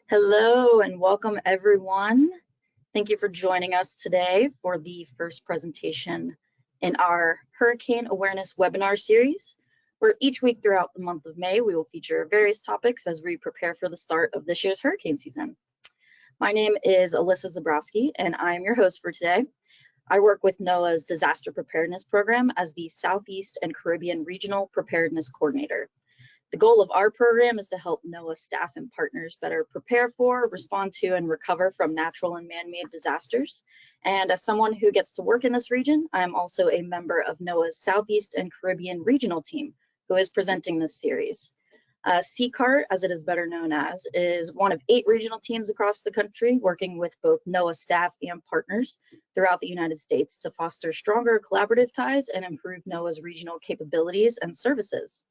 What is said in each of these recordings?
Hello and welcome everyone. Thank you for joining us today for the first presentation in our Hurricane Awareness webinar series, where each week throughout the month of May, we will feature various topics as we prepare for the start of this year's hurricane season. My name is Alyssa Zabrowski and I am your host for today. I work with NOAA's Disaster Preparedness Program as the Southeast and Caribbean Regional Preparedness Coordinator. The goal of our program is to help NOAA staff and partners better prepare for, respond to, and recover from natural and man-made disasters. And as someone who gets to work in this region, I'm also a member of NOAA's Southeast and Caribbean Regional Team, who is presenting this series. SECART, as it is better known as, is one of 8 regional teams across the country working with both NOAA staff and partners throughout the United States to foster stronger collaborative ties and improve NOAA's regional capabilities and services.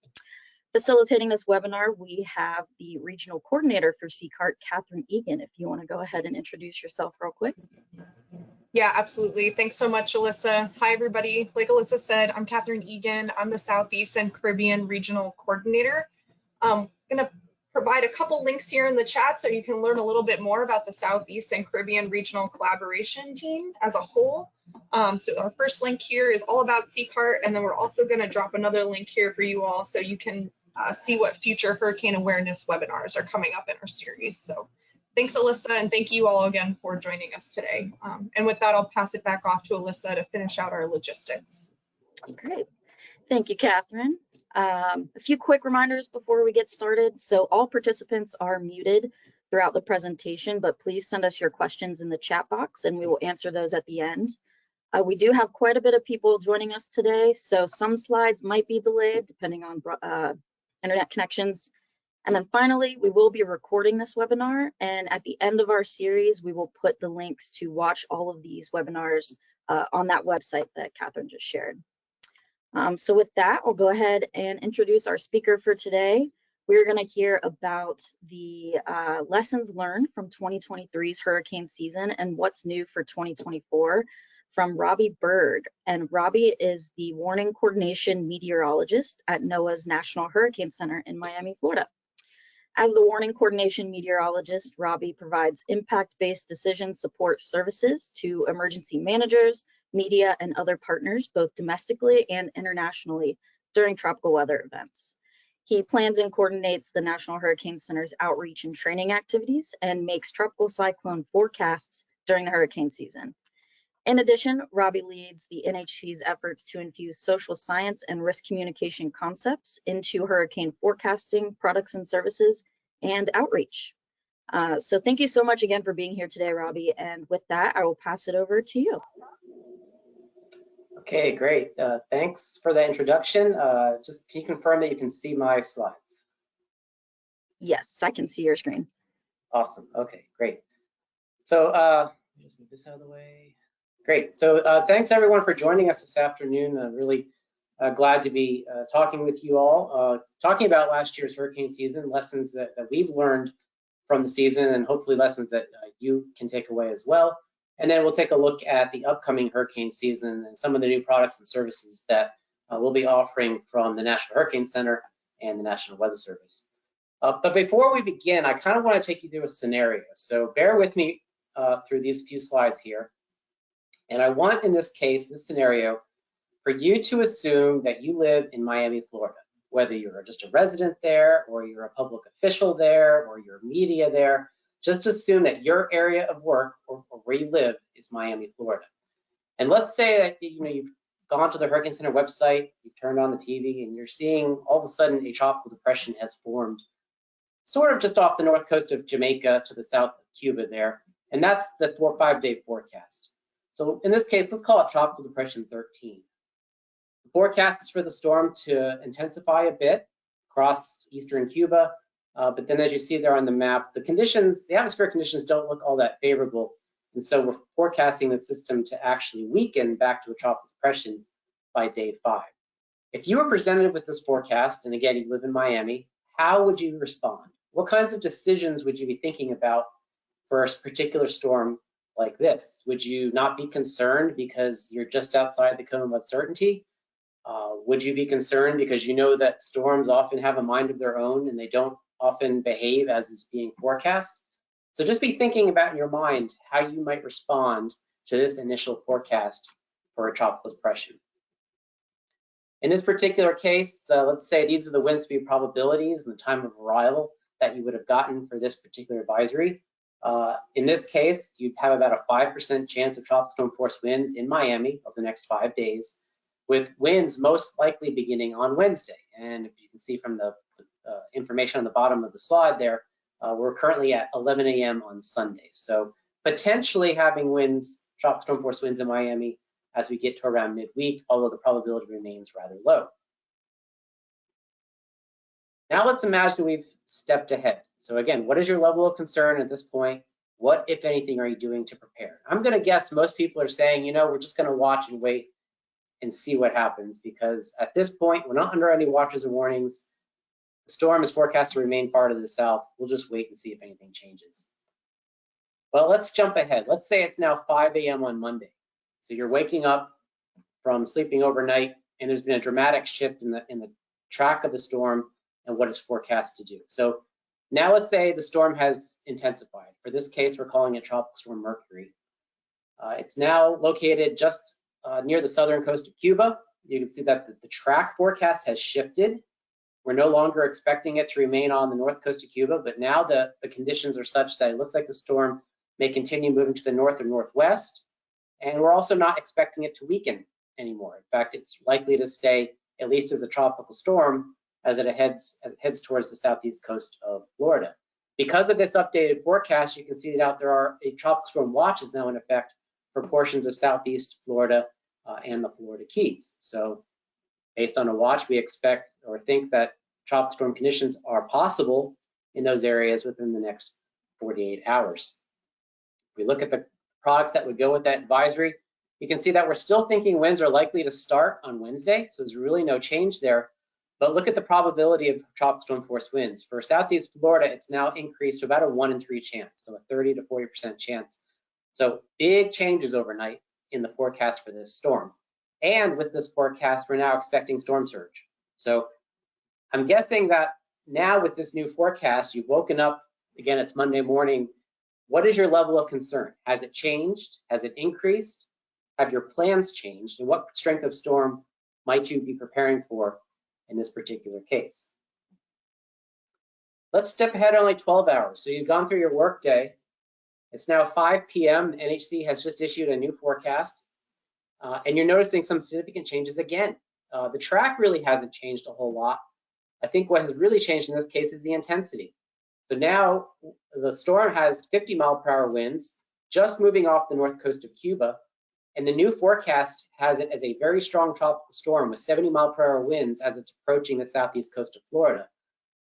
Facilitating this webinar, we have the regional coordinator for SECART, Catherine Egan. If you want to go ahead and introduce yourself real quick. Yeah, absolutely. Thanks so much, Alyssa. Hi, everybody. Like Alyssa said, I'm Catherine Egan. I'm the Southeast and Caribbean Regional Coordinator. I'm going to provide a couple links here in the chat so you can learn a little bit more about the Southeast and Caribbean Regional Collaboration Team as a whole. So our first link here is all about SECART, and then we're also going to drop another link here for you all so you can see what future hurricane awareness webinars are coming up in our series. So thanks, Alyssa, and thank you all again for joining us today. And with that, I'll pass it back off to Alyssa to finish out our logistics. Great. Thank you, Catherine. A few quick reminders before we get started. So all participants are muted throughout the presentation, but please send us your questions in the chat box and we will answer those at the end. We do have quite a bit of people joining us today, so some slides might be delayed depending on internet connections. And then finally, we will be recording this webinar, and at the end of our series, we will put the links to watch all of these webinars on that website that Catherine just shared. So with that, I'll go ahead and introduce our speaker for today. We're going to hear about the lessons learned from 2023's hurricane season and what's new for 2024 from Robbie Berg. And Robbie is the Warning Coordination Meteorologist at NOAA's National Hurricane Center in Miami, Florida. As the Warning Coordination Meteorologist, Robbie provides impact-based decision support services to emergency managers, media, and other partners, both domestically and internationally, during tropical weather events. He plans and coordinates the National Hurricane Center's outreach and training activities and makes tropical cyclone forecasts during the hurricane season. In addition, Robbie leads the NHC's efforts to infuse social science and risk communication concepts into hurricane forecasting, products and services, and outreach. So thank you so much again for being here today, Robbie. And with that, I will pass it over to you. Okay, great. Thanks for the introduction. Just can you confirm that you can see my slides? Yes, I can see your screen. Awesome. Okay, great. So just move this out of the way. Great. So thanks everyone for joining us this afternoon. Really glad to be talking with you all, talking about last year's hurricane season, lessons that we've learned from the season, and hopefully lessons that you can take away as well. And then we'll take a look at the upcoming hurricane season and some of the new products and services that we'll be offering from the National Hurricane Center and the National Weather Service. But before we begin, I kind of want to take you through a scenario. So bear with me through these few slides here. And I want, in this case, this scenario, for you to assume that you live in Miami, Florida, whether you're just a resident there, or you're a public official there, or you're media there. Just assume that your area of work or where you live is Miami, Florida. And let's say that you've gone to the Hurricane Center website, you've turned on the TV, and you're seeing all of a sudden a tropical depression has formed, sort of just off the north coast of Jamaica to the south of Cuba there. And that's the 4 or 5 day forecast. So in this case, let's call it Tropical Depression 13. The forecast is for the storm to intensify a bit across eastern Cuba, but then as you see there on the map, the atmospheric conditions don't look all that favorable. And so we're forecasting the system to actually weaken back to a tropical depression by day 5. If you were presented with this forecast, and again, you live in Miami, how would you respond? What kinds of decisions would you be thinking about for a particular storm like this? Would you not be concerned because you're just outside the cone of uncertainty? Would you be concerned because you know that storms often have a mind of their own and they don't often behave as is being forecast? So just be thinking about in your mind how you might respond to this initial forecast for a tropical depression. In this particular case, let's say these are the wind speed probabilities and the time of arrival that you would have gotten for this particular advisory. In this case, you'd have about a 5% chance of tropical storm force winds in Miami over the next 5 days, with winds most likely beginning on Wednesday. And if you can see from the information on the bottom of the slide there, we're currently at 11 a.m. on Sunday. So potentially having winds, tropical storm force winds in Miami as we get to around midweek, although the probability remains rather low. Now let's imagine we've stepped ahead. So again, what is your level of concern at this point? What, if anything, are you doing to prepare? I'm going to guess most people are saying, you know, we're just going to watch and wait and see what happens, because at this point, we're not under any watches or warnings. The storm is forecast to remain far to the south. We'll just wait and see if anything changes. Well, let's jump ahead. Let's say it's now 5 a.m. on Monday. So you're waking up from sleeping overnight, and there's been a dramatic shift in the track of the storm and what it's forecast to do. So now let's say the storm has intensified. For this case, we're calling it Tropical Storm Mercury. It's now located just near the southern coast of Cuba. You can see that the track forecast has shifted. We're no longer expecting it to remain on the north coast of Cuba, but now the conditions are such that it looks like the storm may continue moving to the north or northwest. And we're also not expecting it to weaken anymore. In fact, it's likely to stay at least as a tropical storm as it heads towards the southeast coast of Florida. Because of this updated forecast, you can see that there are a tropical storm watch is now in effect for portions of southeast Florida and the Florida Keys. So based on a watch, we expect or think that tropical storm conditions are possible in those areas within the next 48 hours. If we look at the products that would go with that advisory, you can see that we're still thinking winds are likely to start on Wednesday, so there's really no change there. But look at the probability of tropical storm force winds. For southeast Florida, it's now increased to about a 1 in 3 chance, so a 30 to 40% chance. So big changes overnight in the forecast for this storm. And with this forecast, we're now expecting storm surge. So I'm guessing that now with this new forecast, you've woken up, again, it's Monday morning. What is your level of concern? Has it changed? Has it increased? Have your plans changed? And what strength of storm might you be preparing for in this particular case? Let's step ahead only 12 hours. So you've gone through your work day. It's now 5 p.m. NHC has just issued a new forecast. And you're noticing some significant changes again. The track really hasn't changed a whole lot. I think what has really changed in this case is the intensity. So now the storm has 50-mile-per-hour winds just moving off the north coast of Cuba. And the new forecast has it as a very strong tropical storm with 70-mile-per-hour winds as it's approaching the southeast coast of Florida.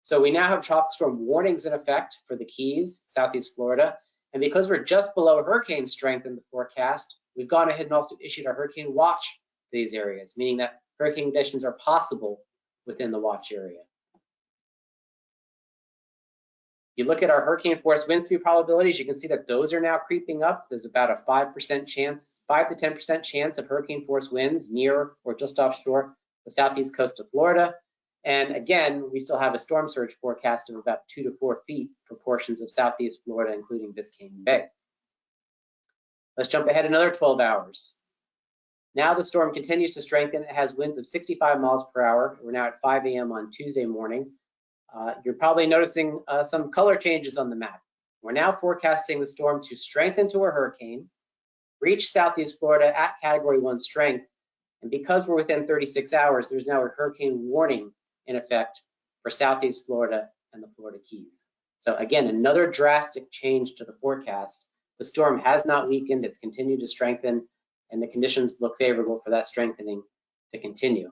So we now have tropical storm warnings in effect for the Keys, southeast Florida. And because we're just below hurricane strength in the forecast, we've gone ahead and also issued a hurricane watch for these areas, meaning that hurricane conditions are possible within the watch area. You look at our hurricane force wind speed probabilities, you can see that those are now creeping up. There's about a 5% chance, 5 to 10% chance of hurricane force winds near or just offshore the southeast coast of Florida. And again, we still have a storm surge forecast of about 2 to 4 feet for portions of southeast Florida, including Biscayne Bay. Let's jump ahead another 12 hours. Now the storm continues to strengthen. It has winds of 65 miles per hour. We're now at 5 a.m. on Tuesday morning. You're probably noticing some color changes on the map. We're now forecasting the storm to strengthen to a hurricane, reach southeast Florida at Category 1 strength, and because we're within 36 hours, there's now a hurricane warning in effect for southeast Florida and the Florida Keys. So again, another drastic change to the forecast. The storm has not weakened, it's continued to strengthen, and the conditions look favorable for that strengthening to continue.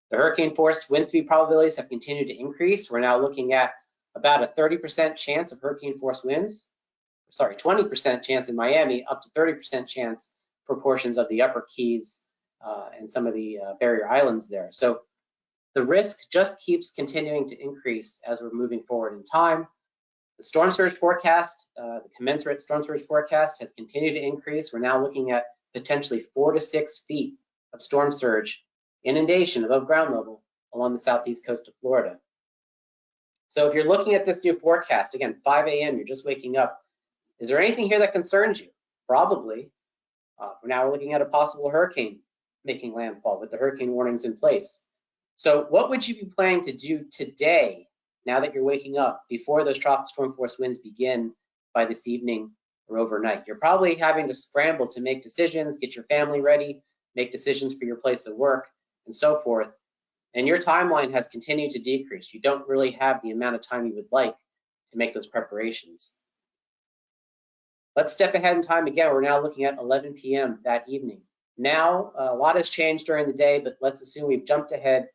The hurricane force wind speed probabilities have continued to increase. We're now looking at about a 30% chance of hurricane force winds. Sorry, 20% chance in Miami, up to 30% chance for portions of the upper Keys and some of the barrier islands there. So the risk just keeps continuing to increase as we're moving forward in time. The storm surge forecast, the commensurate storm surge forecast has continued to increase. We're now looking at potentially 4 to 6 feet of storm surge inundation above ground level along the southeast coast of Florida. So if you're looking at this new forecast, again, 5 a.m., you're just waking up, Is there anything here that concerns you? Probably. Now we're looking at a possible hurricane making landfall with the hurricane warnings in place. So what would you be planning to do today, now that you're waking up, before those tropical storm force winds begin by this evening or overnight? You're probably having to scramble to make decisions, get your family ready, make decisions for your place of work, and so forth. And your timeline has continued to decrease. You don't really have the amount of time you would like to make those preparations. Let's step ahead in time again. We're now looking at 11 p.m. that evening. Now, a lot has changed during the day, but let's assume we've jumped ahead.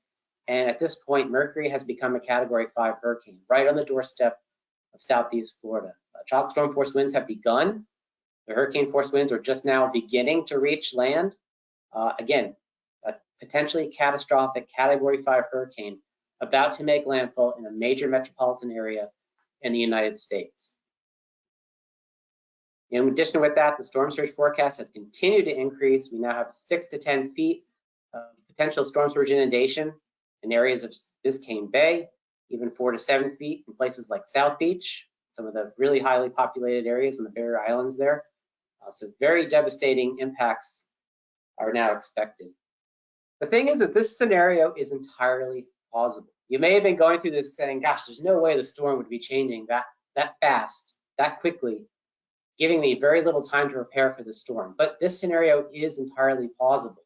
And at this point, Mercury has become a Category 5 hurricane, right on the doorstep of Southeast Florida. Tropical storm force winds have begun. The hurricane force winds are just now beginning to reach land. Again, a potentially catastrophic Category 5 hurricane about to make landfall in a major metropolitan area in the United States. In addition with that, the storm surge forecast has continued to increase. We now have 6 to 10 feet of potential storm surge inundation in areas of Biscayne Bay, even 4 to 7 feet in places like South Beach, some of the really highly populated areas in the Barrier Islands there. So very devastating impacts are now expected. The thing is that this scenario is entirely plausible. You may have been going through this saying, gosh, there's no way the storm would be changing that fast, that quickly, giving me very little time to prepare for the storm. But this scenario is entirely plausible.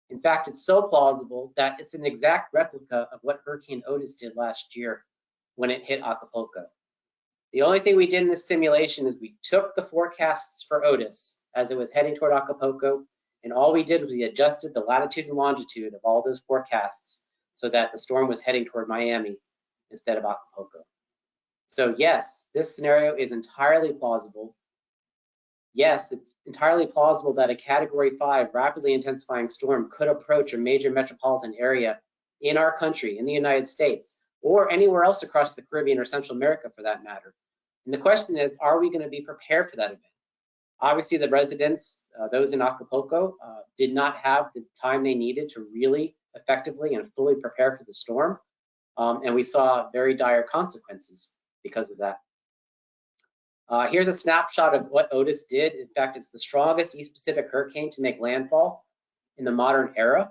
In fact, it's so plausible that it's an exact replica of what Hurricane Otis did last year when it hit Acapulco. The only thing we did in this simulation is we took the forecasts for Otis as it was heading toward Acapulco, and all we did was we adjusted the latitude and longitude of all those forecasts so that the storm was heading toward Miami instead of Acapulco. So yes, this scenario is entirely plausible. Yes, it's entirely plausible that a Category 5 rapidly intensifying storm could approach a major metropolitan area in our country, in the United States, or anywhere else across the Caribbean or Central America for that matter. And the question is, are we going to be prepared for that event? Obviously, the residents, those in Acapulco, did not have the time they needed to really effectively and fully prepare for the storm. And we saw very dire consequences because of that. Here's a snapshot of what Otis did. In fact, it's the strongest East Pacific hurricane to make landfall in the modern era.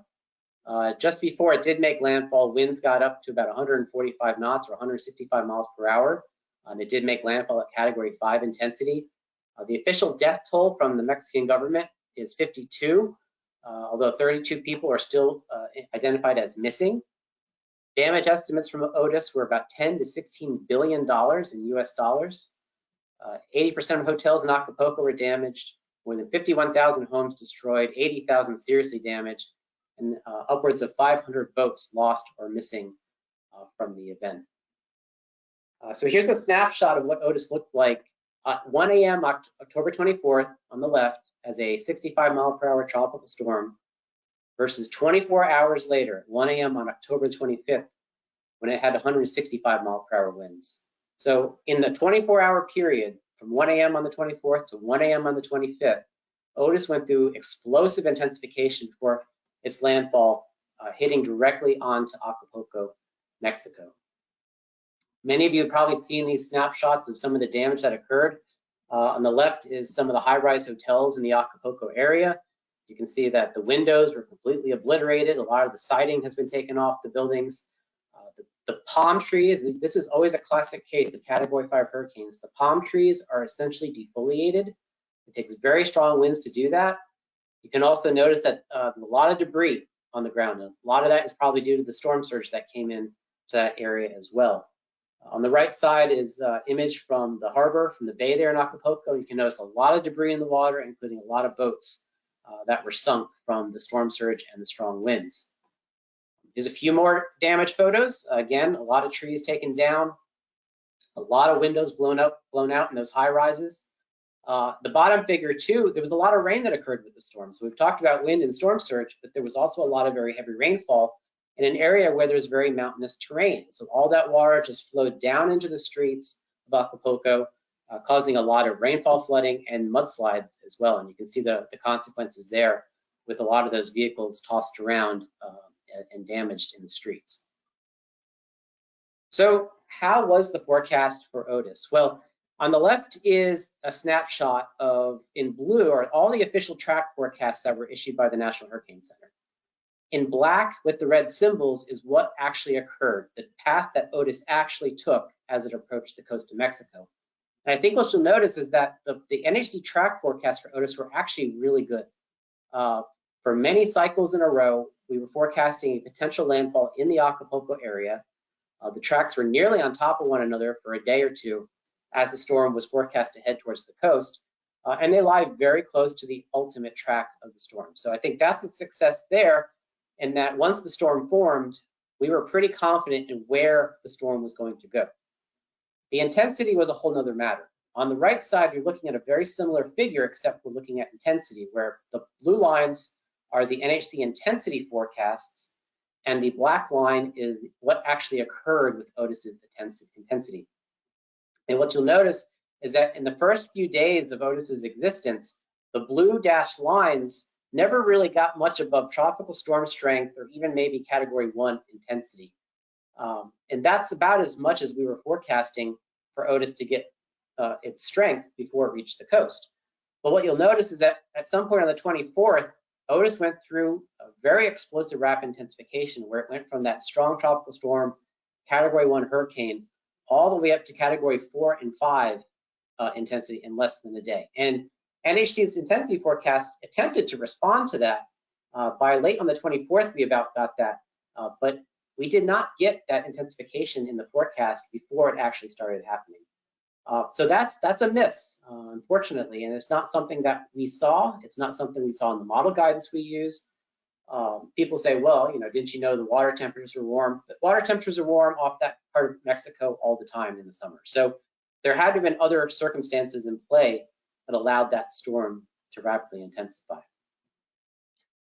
Just before it did make landfall, winds got up to about 145 knots or 165 miles per hour. It did make landfall at Category 5 intensity. The official death toll from the Mexican government is 52, although 32 people are still identified as missing. Damage estimates from Otis were about $10 to $16 billion in US dollars. 80% of hotels in Acapulco were damaged, more than 51,000 homes destroyed, 80,000 seriously damaged, and upwards of 500 boats lost or missing from the event. So here's a snapshot of what Otis looked like at 1 a.m. October 24th on the left as a 65 mile per hour tropical storm versus 24 hours later, 1 a.m. on October 25th, when it had 165 mile per hour winds. So in the 24-hour period from 1 a.m. on the 24th to 1 a.m. on the 25th, Otis went through explosive intensification before its landfall, hitting directly onto Acapulco, Mexico. Many of you have probably seen these snapshots of some of the damage that occurred. On the left is some of the high-rise hotels in the Acapulco area. You can see that the windows were completely obliterated. A lot of the siding has been taken off the buildings. The palm trees, this is always a classic case of Category 5 hurricanes. The palm trees are essentially defoliated. It takes very strong winds to do that. You can also notice that there's a lot of debris on the ground. And a lot of that is probably due to the storm surge that came in to that area as well. On the right side is image from the harbor, from the bay there in Acapulco. You can notice a lot of debris in the water, including a lot of boats that were sunk from the storm surge and the strong winds. Here's a few more damage photos. Again, a lot of trees taken down, a lot of windows blown out in those high rises. The bottom figure too, there was a lot of rain that occurred with the storm. So we've talked about wind and storm surge, but there was also a lot of very heavy rainfall in an area where there's very mountainous terrain. So all that water just flowed down into the streets of Acapulco, causing a lot of rainfall flooding and mudslides as well. And you can see the consequences there with a lot of those vehicles tossed around and damaged in the streets. So how was the forecast for Otis? Well, On the left is a snapshot of, in blue, are all the official track forecasts that were issued by the National Hurricane Center. In black with the red symbols is what actually occurred, the path that Otis actually took as it approached the coast of Mexico. And I think what you'll notice is that the NHC track forecasts for Otis were actually really good. For many cycles in a row, we were forecasting a potential landfall in the Acapulco area. The tracks were nearly on top of one another for a day or two as the storm was forecast to head towards the coast. And they lie very close to the ultimate track of the storm. So I think that's the success there, in that once the storm formed, we were pretty confident in where the storm was going to go. The intensity was a whole nother matter. On the right side, you're looking at a very similar figure, except we're looking at intensity, where the blue lines are the NHC intensity forecasts, and the black line is what actually occurred with Otis's intensity. And what you'll notice is that in the first few days of Otis's existence, the blue dashed lines never really got much above tropical storm strength or even maybe Category 1 intensity. And that's about as much as we were forecasting for Otis to get its strength before it reached the coast. But what you'll notice is that at some point on the 24th, Otis went through a very explosive rapid intensification, where it went from that strong tropical storm, Category 1 hurricane, all the way up to Category 4 and 5 intensity in less than a day. And NHC's intensity forecast attempted to respond to that. By late on the 24th, we about got that, but we did not get that intensification in the forecast before it actually started happening. So that's a miss, unfortunately, and it's not something that we saw. It's not something we saw in the model guidance we use. People say, well, didn't you know the water temperatures were warm? But water temperatures are warm off that part of Mexico all the time in the summer. So there had to have been other circumstances in play that allowed that storm to rapidly intensify.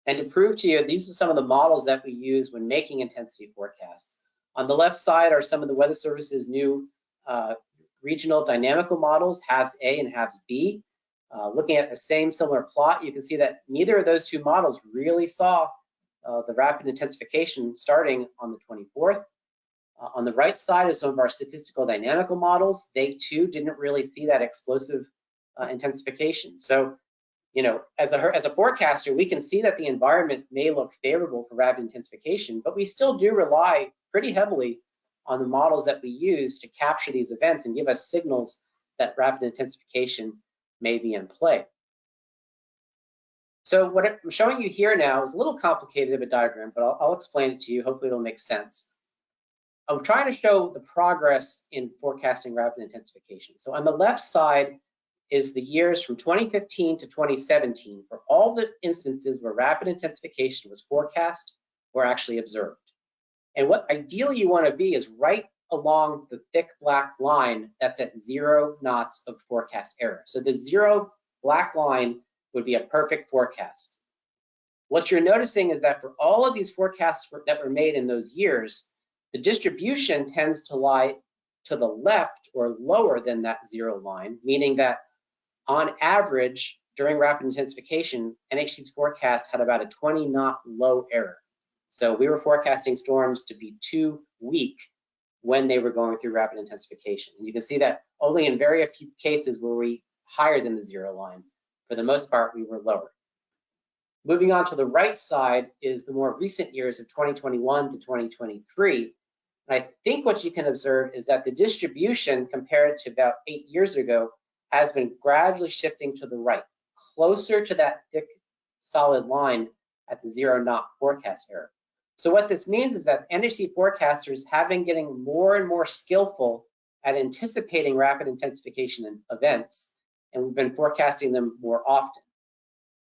And to prove to you, these are some of the models that we use when making intensity forecasts. On the left side are some of the Weather Service's new regional dynamical models, HAVS A and HAVS B. Looking at the same similar plot, you can see that neither of those two models really saw the rapid intensification starting on the 24th. On the right side is some of our statistical dynamical models. They too didn't really see that explosive intensification. So, as a forecaster, we can see that the environment may look favorable for rapid intensification, but we still do rely pretty heavily on the models that we use to capture these events and give us signals that rapid intensification may be in play. So what I'm showing you here now is a little complicated of a diagram, but I'll explain it to you. Hopefully it'll make sense. I'm trying to show the progress in forecasting rapid intensification. So on the left side is the years from 2015 to 2017 for all the instances where rapid intensification was forecast or actually observed. And what ideally you want to be is right along the thick black line that's at 0 knots of forecast error. So the 0 black line would be a perfect forecast. What you're noticing is that for all of these forecasts that were made in those years, the distribution tends to lie to the left or lower than that 0 line, meaning that on average, during rapid intensification, NHC's forecast had about a 20-knot low error. So we were forecasting storms to be too weak when they were going through rapid intensification. And you can see that only in very few cases were we higher than the 0 line. For the most part, we were lower. Moving on to the right side is the more recent years of 2021 to 2023. And I think what you can observe is that the distribution compared to about 8 years ago has been gradually shifting to the right, closer to that thick, solid line at the 0 knot forecast error. So what this means is that NHC forecasters have been getting more and more skillful at anticipating rapid intensification events, and we've been forecasting them more often.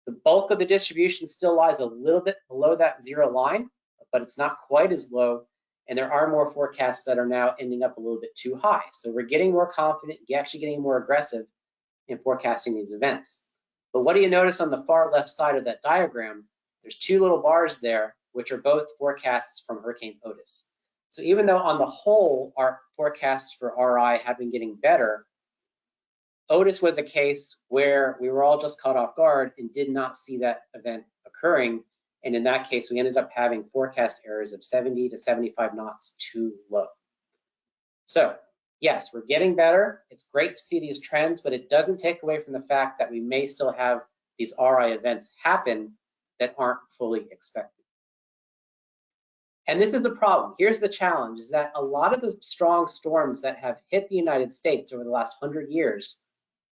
The bulk of the distribution still lies a little bit below that 0 line, but it's not quite as low, and there are more forecasts that are now ending up a little bit too high. So we're getting more confident, actually getting more aggressive in forecasting these events. But what do you notice on the far left side of that diagram? There's 2 little bars there, which are both forecasts from Hurricane Otis. So even though on the whole, our forecasts for RI have been getting better, Otis was a case where we were all just caught off guard and did not see that event occurring. And in that case, we ended up having forecast errors of 70 to 75 knots too low. So yes, we're getting better. It's great to see these trends, but it doesn't take away from the fact that we may still have these RI events happen that aren't fully expected. And this is the problem. Here's the challenge, is that a lot of the strong storms that have hit the United States over the last 100 years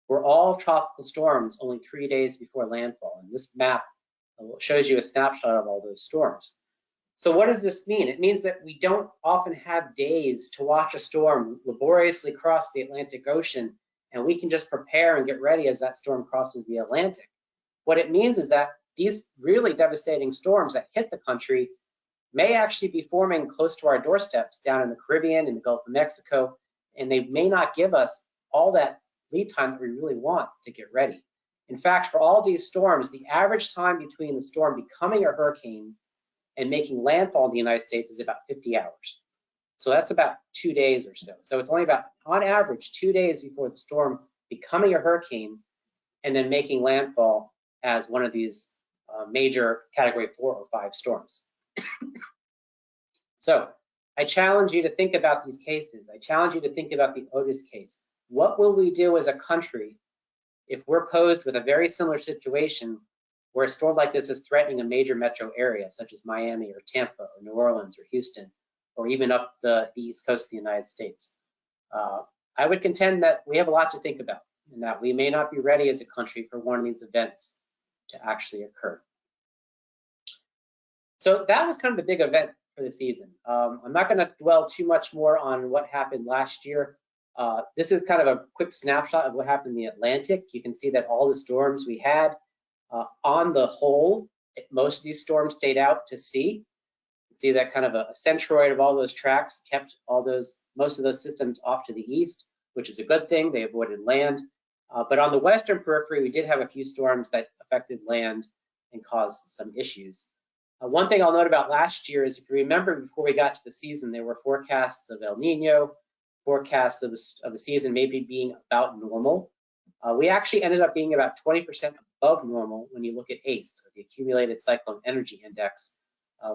were all tropical storms only 3 days before landfall. And this map shows you a snapshot of all those storms. So what does this mean? It means that we don't often have days to watch a storm laboriously cross the Atlantic Ocean, and we can just prepare and get ready as that storm crosses the Atlantic. What it means is that these really devastating storms that hit the country may actually be forming close to our doorsteps down in the Caribbean and the Gulf of Mexico, and they may not give us all that lead time that we really want to get ready. In fact, for all these storms, the average time between the storm becoming a hurricane and making landfall in the United States is about 50 hours. So that's about 2 days or so. So it's only about, on average, 2 days before the storm becoming a hurricane and then making landfall as one of these major Category 4 or 5 storms. So I challenge you to think about these cases. I challenge you to think about the Otis case. What will we do as a country if we're posed with a very similar situation where a storm like this is threatening a major metro area, such as Miami or Tampa or New Orleans or Houston, or even up the East Coast of the United States? I would contend that we have a lot to think about, and that we may not be ready as a country for one of these events to actually occur. So that was kind of the big event for the season. I'm not going to dwell too much more on what happened last year. This is kind of a quick snapshot of what happened in the Atlantic. You can see that all the storms we had, on the whole, most of these storms stayed out to sea. You can see that kind of a centroid of all those tracks kept most of those systems off to the east, which is a good thing. They avoided land. But on the western periphery, we did have a few storms that affected land and caused some issues. One thing I'll note about last year is, if you remember, before we got to the season, there were forecasts of El Nino, forecasts of the season maybe being about normal. We actually ended up being about 20% above normal when you look at ACE, or the Accumulated Cyclone Energy Index,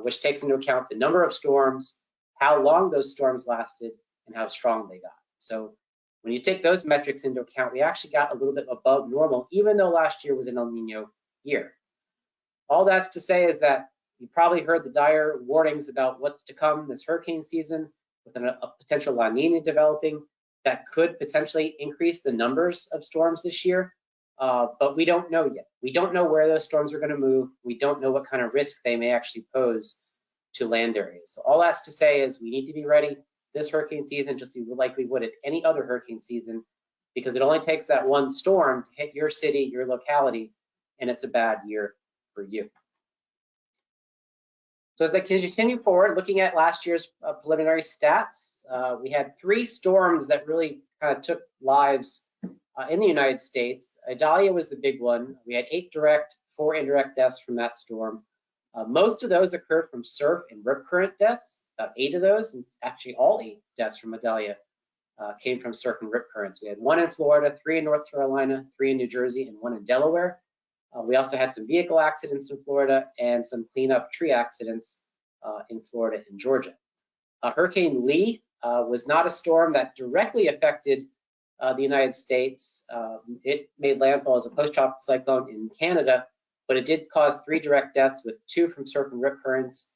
which takes into account the number of storms, how long those storms lasted, and how strong they got. So when you take those metrics into account, we actually got a little bit above normal, even though last year was an El Nino year. All that's to say is that you probably heard the dire warnings about what's to come this hurricane season, with a potential La Nina developing that could potentially increase the numbers of storms this year. But we don't know yet. We don't know where those storms are going to move. We don't know what kind of risk they may actually pose to land areas. So all that's to say is we need to be ready this hurricane season, just like we would at any other hurricane season, because it only takes that one storm to hit your city, your locality, and it's a bad year for you. So as I continue forward, looking at last year's preliminary stats, we had 3 storms that really kind of took lives in the United States. Idalia was the big one. We had 8 direct, 4 indirect deaths from that storm. Most of those occurred from surf and rip current deaths, about 8 of those, and actually all 8 deaths from Idalia came from surf and rip currents. We had 1 in Florida, 3 in North Carolina, 3 in New Jersey, and 1 in Delaware. We also had some vehicle accidents in Florida and some cleanup tree accidents in Florida and Georgia. Hurricane Lee was not a storm that directly affected the United States. It made landfall as a post-tropical cyclone in Canada, but it did cause 3 direct deaths, with 2 from surf and rip currents,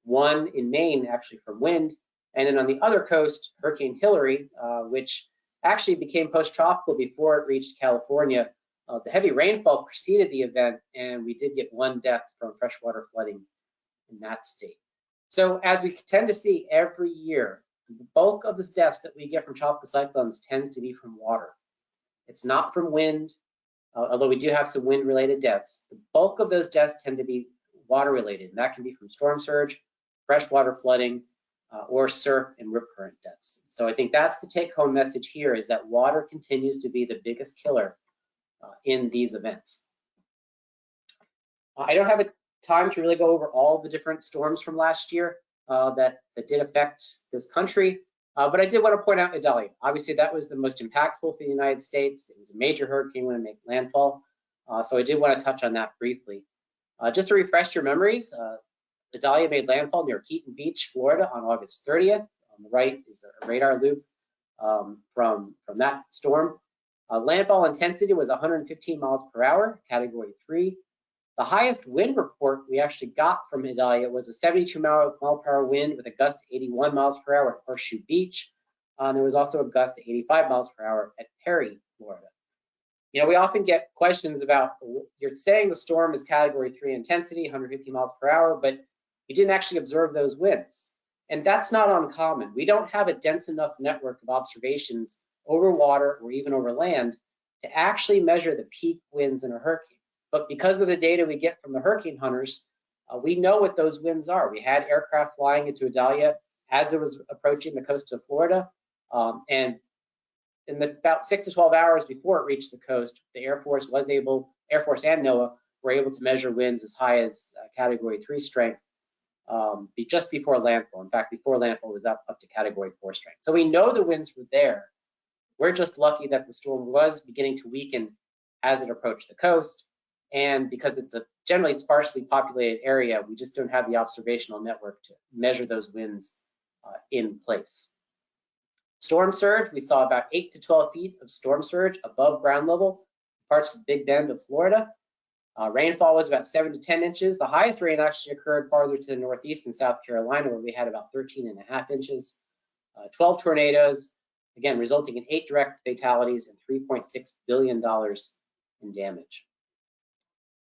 1 in Maine actually from wind, and then on the other coast, Hurricane Hillary, which actually became post-tropical before it reached California. The heavy rainfall preceded the event, and we did get 1 death from freshwater flooding in that state. So as we tend to see every year, the bulk of the deaths that we get from tropical cyclones tends to be from water. It's not from wind, although we do have some wind-related deaths. The bulk of those deaths tend to be water-related, and that can be from storm surge, freshwater flooding, or surf and rip current deaths. So I think that's the take-home message here, is that water continues to be the biggest killer in these events. I don't have time to really go over all the different storms from last year that did affect this country, but I did want to point out Idalia. Obviously, that was the most impactful for the United States. It was a major hurricane when it made landfall, so I did want to touch on that briefly. Just to refresh your memories, Idalia made landfall near Keaton Beach, Florida on August 30th. On the right is a radar loop from that storm. Landfall intensity was 115 miles per hour, category 3. The highest wind report we actually got from Idalia was a 72 mile per hour wind with a gust to 81 miles per hour at Horseshoe Beach. There was also a gust to 85 miles per hour at Perry, Florida. You know, we often get questions about, you're saying the storm is category 3 intensity, 150 miles per hour, but you didn't actually observe those winds. And that's not uncommon. We don't have a dense enough network of observations over water or even over land to actually measure the peak winds in a hurricane. But because of the data we get from the hurricane hunters, we know what those winds are. We had aircraft flying into Idalia as it was approaching the coast of Florida. And in about 6 to 12 hours before it reached the coast, the Air Force and NOAA were able to measure winds as high as category 3 strength just before landfall. In fact, before landfall, it was up to category 4 strength. So we know the winds were there. We're just lucky that the storm was beginning to weaken as it approached the coast. And because it's a generally sparsely populated area, we just don't have the observational network to measure those winds in place. Storm surge, we saw about 8 to 12 feet of storm surge above ground level, parts of Big Bend of Florida. Rainfall was about 7 to 10 inches. The highest rain actually occurred farther to the northeast in South Carolina, where we had about 13.5 inches. 12 tornadoes, again, resulting in 8 direct fatalities and $3.6 billion in damage.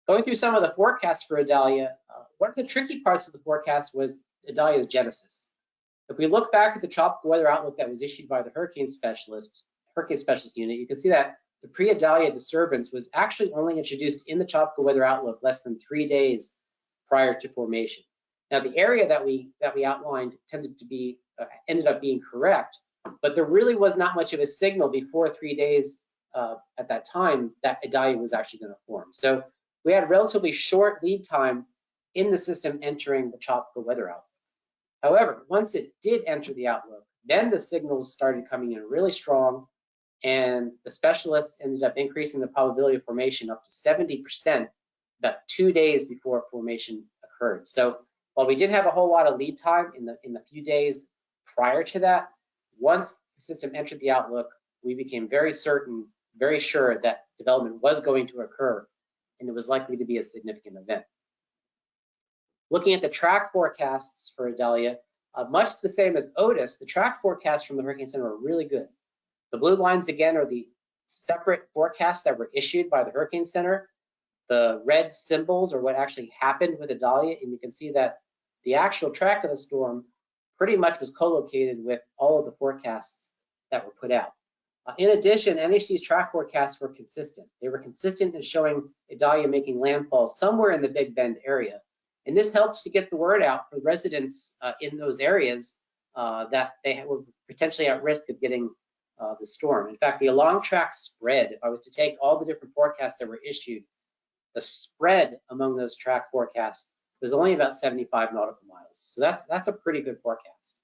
Going through some of the forecasts for Idalia, one of the tricky parts of the forecast was Idalia's genesis. If we look back at the tropical weather outlook that was issued by the hurricane specialist unit, you can see that the pre-Idalia disturbance was actually only introduced in the tropical weather outlook less than 3 days prior to formation. Now, the area that we outlined ended up being correct, but there really was not much of a signal before 3 days at that time that Idalia was actually going to form. So we had a relatively short lead time in the system entering the tropical weather outlook. However, once it did enter the outlook, then the signals started coming in really strong, and the specialists ended up increasing the probability of formation up to 70% about 2 days before formation occurred. So while we didn't have a whole lot of lead time in the few days prior to that, once the system entered the outlook, we became very certain, very sure that development was going to occur, and it was likely to be a significant event. Looking at the track forecasts for Idalia, much the same as Otis, the track forecasts from the Hurricane Center are really good. The blue lines, again, are the separate forecasts that were issued by the Hurricane Center. The red symbols are what actually happened with Idalia, and you can see that the actual track of the storm pretty much was co-located with all of the forecasts that were put out. In addition, NHC's track forecasts were consistent. They were consistent in showing Idalia making landfall somewhere in the Big Bend area. And this helps to get the word out for residents in those areas that they were potentially at risk of getting the storm. In fact, the along track spread, if I was to take all the different forecasts that were issued, the spread among those track forecasts was only about 75 nautical miles. So that's a pretty good forecast.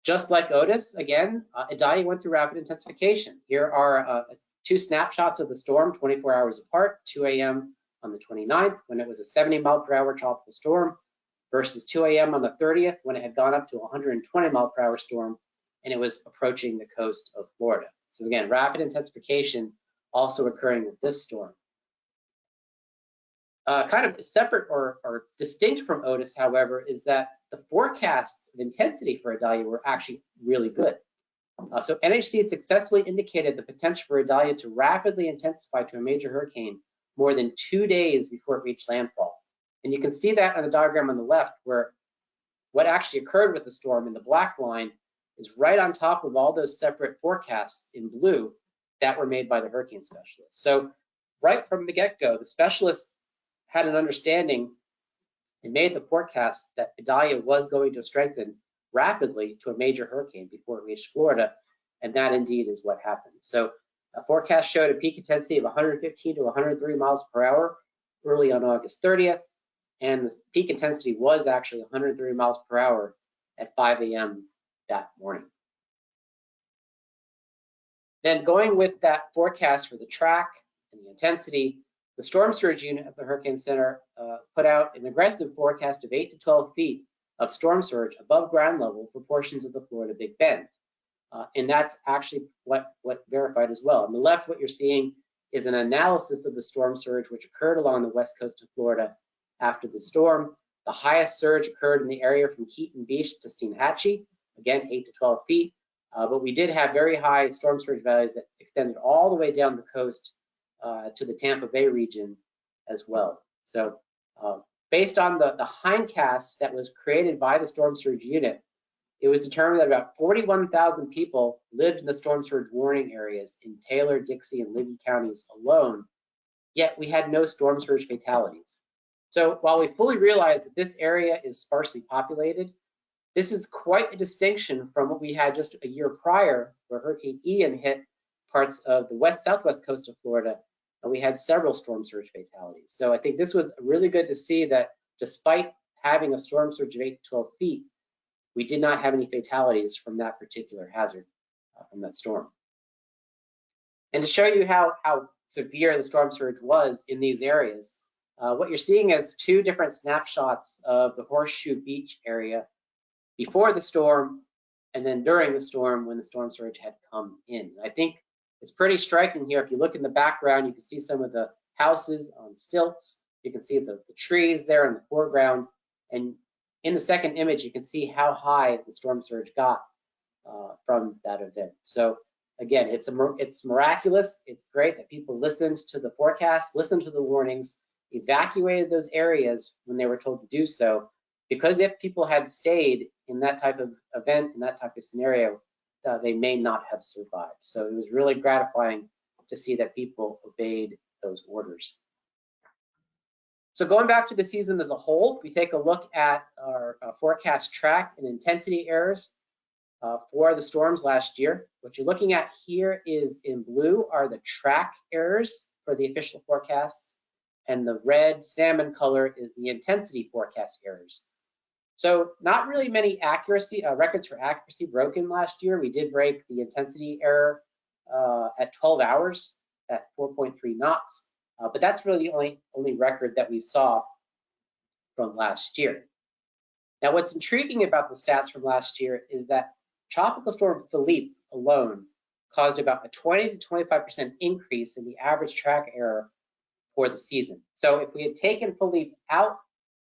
Just like Otis, again, Idalia went through rapid intensification. Here are 2 snapshots of the storm 24 hours apart, 2 a.m. on the 29th when it was a 70 mile per hour tropical storm versus 2 a.m. on the 30th when it had gone up to a 120 mile per hour storm and it was approaching the coast of Florida. So again, rapid intensification also occurring with this storm. Kind of separate or distinct from Otis, however, is that the forecasts of intensity for Idalia were actually really good. So NHC successfully indicated the potential for Idalia to rapidly intensify to a major hurricane more than 2 days before it reached landfall. And you can see that on the diagram on the left, where what actually occurred with the storm in the black line is right on top of all those separate forecasts in blue that were made by the hurricane specialists. So right from the get-go, the specialists had an understanding and made the forecast that Idalia was going to strengthen rapidly to a major hurricane before it reached Florida, and that indeed is what happened. So a forecast showed a peak intensity of 115 to 103 miles per hour early on August 30th, and the peak intensity was actually 130 miles per hour at 5 a.m. that morning. Then going with that forecast for the track and the intensity, the storm surge unit at the Hurricane Center put out an aggressive forecast of 8 to 12 feet of storm surge above ground level for portions of the Florida Big Bend. And that's actually what verified as well. On the left, what you're seeing is an analysis of the storm surge which occurred along the west coast of Florida after the storm. The highest surge occurred in the area from Keaton Beach to Steinhatchee, again 8 to 12 feet. But we did have very high storm surge values that extended all the way down the coast to the Tampa Bay region as well. So based on the hindcast that was created by the storm surge unit, it was determined that about 41,000 people lived in the storm surge warning areas in Taylor, Dixie, and Libby counties alone, yet we had no storm surge fatalities. So while we fully realize that this area is sparsely populated, this is quite a distinction from what we had just a year prior, where Hurricane Ian hit parts of the southwest coast of Florida, and we had several storm surge fatalities. So I think this was really good to see that despite having a storm surge of 8 to 12 feet, we did not have any fatalities from that particular hazard, from that storm. And to show you how severe the storm surge was in these areas, what you're seeing is two different snapshots of the Horseshoe Beach area before the storm and then during the storm when the storm surge had come in. I think it's pretty striking here. If you look in the background, you can see some of the houses on stilts. You can see the trees there in the foreground. And in the second image, you can see how high the storm surge got from that event. So again, it's miraculous. It's great that people listened to the forecast, listened to the warnings, evacuated those areas when they were told to do so, because if people had stayed in that type of event, in that type of scenario, they may not have survived. So it was really gratifying to see that people obeyed those orders. So going back to the season as a whole, we take a look at our forecast track and intensity errors for the storms last year. What you're looking at here is in blue are the track errors for the official forecast, and the red salmon color is the intensity forecast errors. So not really many records for accuracy broken last year. We did break the intensity error at 12 hours at 4.3 knots. But that's really the only record that we saw from last year. Now, what's intriguing about the stats from last year is that Tropical Storm Philippe alone caused about a 20 to 25% increase in the average track error for the season. So if we had taken Philippe out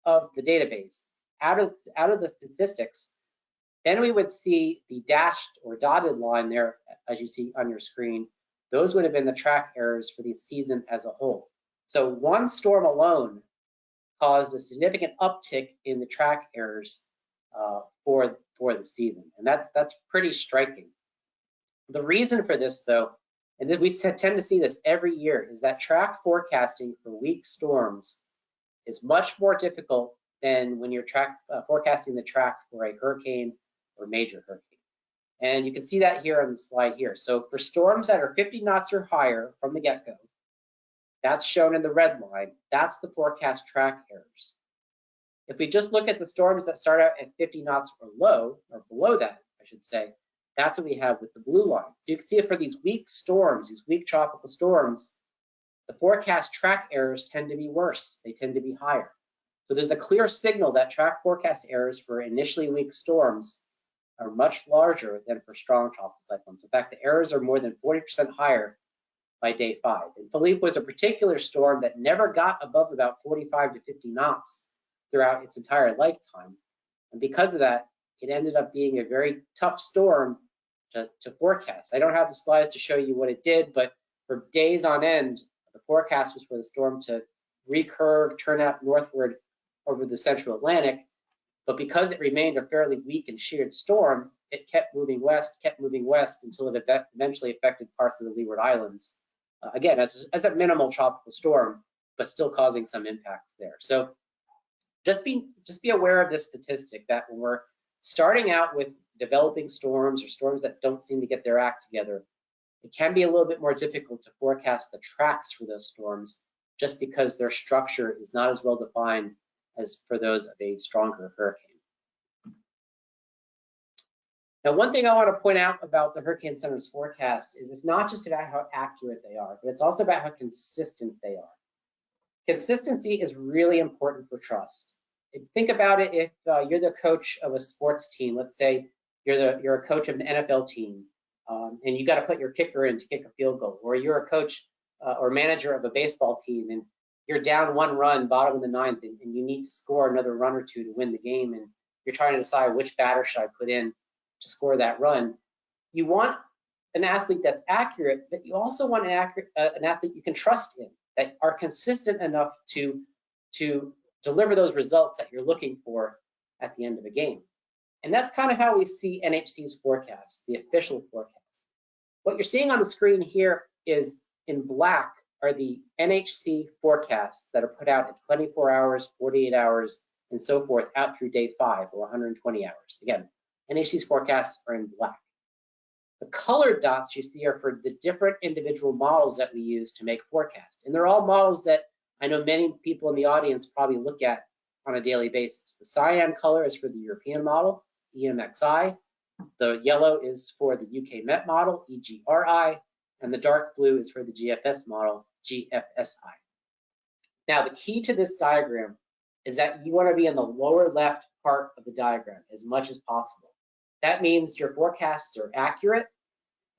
of the database, out of the statistics, then we would see the dashed or dotted line there, as you see on your screen. Those would have been the track errors for the season as a whole. So one storm alone caused a significant uptick in the track errors for the season, and that's pretty striking. The reason for this, though, and we tend to see this every year, is that track forecasting for weak storms is much more difficult than when you're forecasting the track for a hurricane or major hurricane. And you can see that here on the slide here. So for storms that are 50 knots or higher from the get-go, that's shown in the red line. That's the forecast track errors. If we just look at the storms that start out at 50 knots or below that, I should say, that's what we have with the blue line. So you can see it for these weak storms, these weak tropical storms, the forecast track errors tend to be worse. They tend to be higher. So there's a clear signal that track forecast errors for initially weak storms are much larger than for strong tropical cyclones. In fact, the errors are more than 40% higher by day 5. And Philippe was a particular storm that never got above about 45 to 50 knots throughout its entire lifetime. And because of that, it ended up being a very tough storm to forecast. I don't have the slides to show you what it did, but for days on end, the forecast was for the storm to recurve, turn out northward over the central Atlantic. But because it remained a fairly weak and sheared storm, it kept moving west until it eventually affected parts of the Leeward Islands. Again, as a minimal tropical storm, but still causing some impacts there. So just be aware of this statistic, that when we're starting out with developing storms or storms that don't seem to get their act together, it can be a little bit more difficult to forecast the tracks for those storms, just because their structure is not as well defined as for those of a stronger hurricane. Now, one thing I want to point out about the Hurricane Center's forecast is it's not just about how accurate they are, but it's also about how consistent they are. Consistency is really important for trust. Think about it if you're the coach of a sports team. Let's say you're a coach of an NFL team, and you got to put your kicker in to kick a field goal, or you're a coach or manager of a baseball team and you're down 1 run, bottom of the 9th, and you need to score another run or 2 to win the game, and you're trying to decide which batter should I put in to score that run. You want an athlete that's accurate, but you also want an athlete you can trust in, that are consistent enough to deliver those results that you're looking for at the end of a game. And that's kind of how we see NHC's forecasts, the official forecasts. What you're seeing on the screen here is in black are the NHC forecasts that are put out at 24 hours, 48 hours, and so forth out through day 5 or 120 hours. Again, NHC's forecasts are in black. The colored dots you see are for the different individual models that we use to make forecasts. And they're all models that I know many people in the audience probably look at on a daily basis. The cyan color is for the European model, EMXI. The yellow is for the UK Met model, EGRI. And the dark blue is for the GFS model, GFSI. Now, the key to this diagram is that you want to be in the lower left part of the diagram as much as possible. That means your forecasts are accurate,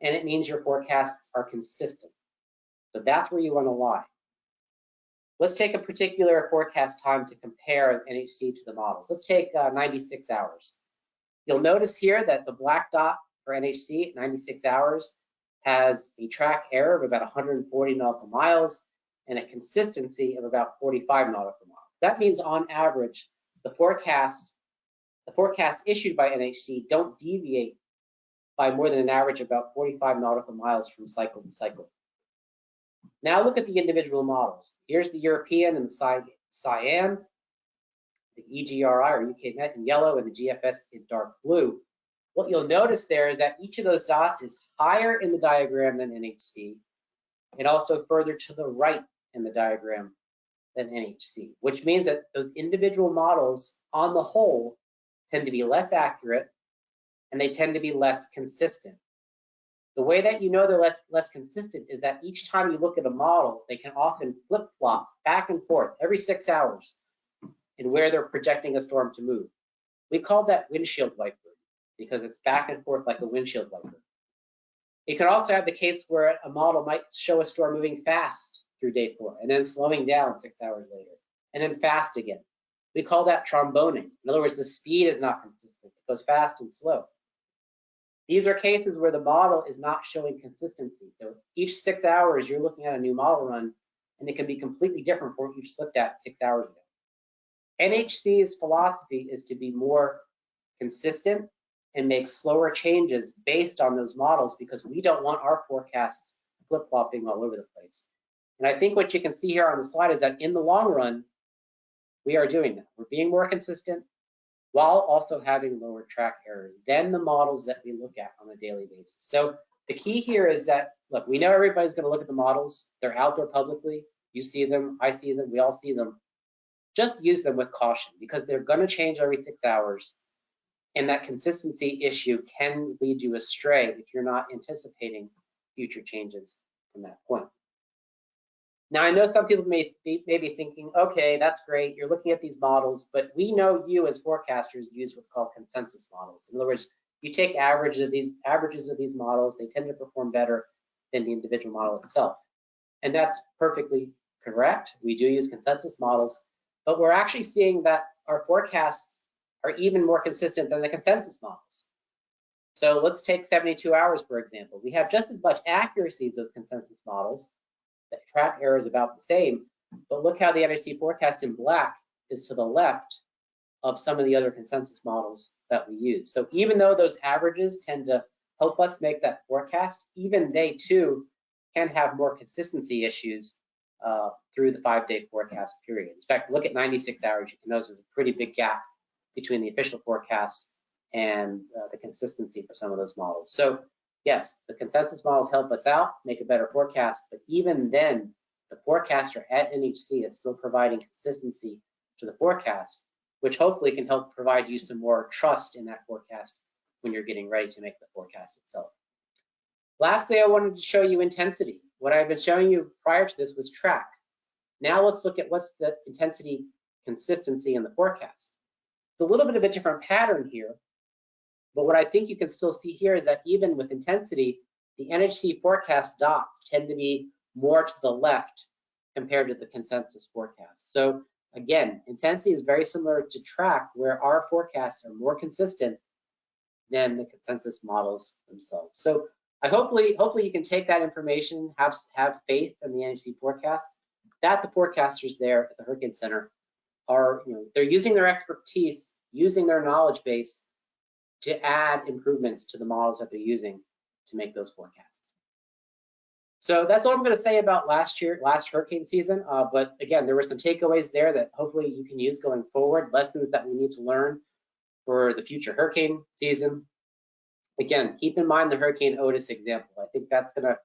and it means your forecasts are consistent. So that's where you want to lie. Let's take a particular forecast time to compare NHC to the models. Let's take 96 hours. You'll notice here that the black dot for NHC at 96 hours has a track error of about 140 nautical miles and a consistency of about 45 nautical miles. That means on average, the forecasts issued by NHC don't deviate by more than an average of about 45 nautical miles from cycle to cycle. Now look at the individual models. Here's the European and the cyan, the EGRI or UK Met in yellow, and the GFS in dark blue. What you'll notice there is that each of those dots is higher in the diagram than NHC, and also further to the right in the diagram than NHC, which means that those individual models on the whole tend to be less accurate and they tend to be less consistent. The way that you know they're less consistent is that each time you look at a model, they can often flip-flop back and forth every 6 hours in where they're projecting a storm to move. We call that windshield wiper because it's back and forth like a windshield wiper. You can also have the case where a model might show a storm moving fast through day 4 and then slowing down 6 hours later and then fast again. We call that tromboning. In other words, the speed is not consistent. It goes fast and slow. These are cases where the model is not showing consistency. So each 6 hours, you're looking at a new model run, and it can be completely different from what you just looked at 6 hours ago. NHC's philosophy is to be more consistent and make slower changes based on those models because we don't want our forecasts flip-flopping all over the place. And I think what you can see here on the slide is that in the long run, we are doing that. We're being more consistent while also having lower track errors than the models that we look at on a daily basis. So the key here is that, look, we know everybody's going to look at the models. They're out there publicly. You see them, I see them, we all see them. Just use them with caution because they're going to change every 6 hours. And that consistency issue can lead you astray if you're not anticipating future changes from that point. Now, I know some people may be thinking, okay, that's great. You're looking at these models, but we know you as forecasters use what's called consensus models. In other words, you take averages of these models, they tend to perform better than the individual model itself. And that's perfectly correct. We do use consensus models, but we're actually seeing that our forecasts are even more consistent than the consensus models. So let's take 72 hours, for example. We have just as much accuracy as those consensus models. The track error is about the same, but look how the NHC forecast in black is to the left of some of the other consensus models that we use. So even though those averages tend to help us make that forecast, even they too can have more consistency issues through the 5-day forecast period. In fact, look at 96 hours, you can notice there's a pretty big gap between the official forecast and the consistency for some of those models. So yes, the consensus models help us out, make a better forecast, but even then, the forecaster at NHC is still providing consistency to the forecast, which hopefully can help provide you some more trust in that forecast when you're getting ready to make the forecast itself. Lastly, I wanted to show you intensity. What I've been showing you prior to this was track. Now let's look at what's the intensity consistency in the forecast. It's a little bit of a different pattern here. But what I think you can still see here is that even with intensity, the NHC forecast dots tend to be more to the left compared to the consensus forecast. So again, intensity is very similar to track, where our forecasts are more consistent than the consensus models themselves. So hopefully you can take that information, have faith in the NHC forecasts, that the forecasters there at the Hurricane Center are, they're using their expertise, using their knowledge base to add improvements to the models that they're using to make those forecasts. So that's all I'm going to say about last hurricane season. But again, there were some takeaways there that hopefully you can use going forward, lessons that we need to learn for the future hurricane season. Again, keep in mind the Hurricane Otis example. I think that's going to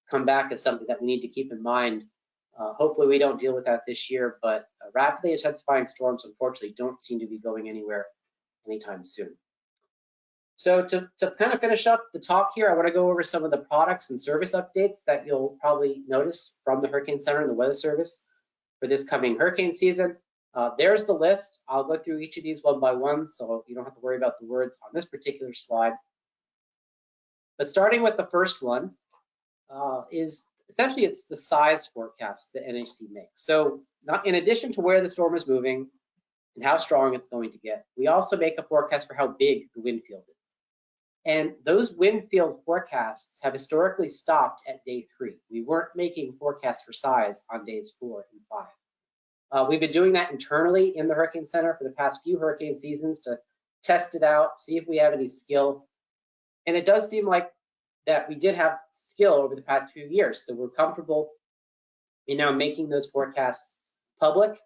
come back as something that we need to keep in mind. Hopefully we don't deal with that this year, but rapidly intensifying storms unfortunately don't seem to be going anywhere anytime soon. So to kind of finish up the talk here, I want to go over some of the products and service updates that you'll probably notice from the Hurricane Center and the Weather Service for this coming hurricane season. There's the list. I'll go through each of these one by one, so you don't have to worry about the words on this particular slide. But starting with the first one is essentially it's the size forecast that NHC makes. So in addition to where the storm is moving and how strong it's going to get, we also make a forecast for how big the wind field is. And those wind field forecasts have historically stopped at day 3. We weren't making forecasts for size on days 4 and 5. We've been doing that internally in the Hurricane Center for the past few hurricane seasons to test it out, see if we have any skill. And it does seem like that we did have skill over the past few years. So we're comfortable in now making those forecasts public.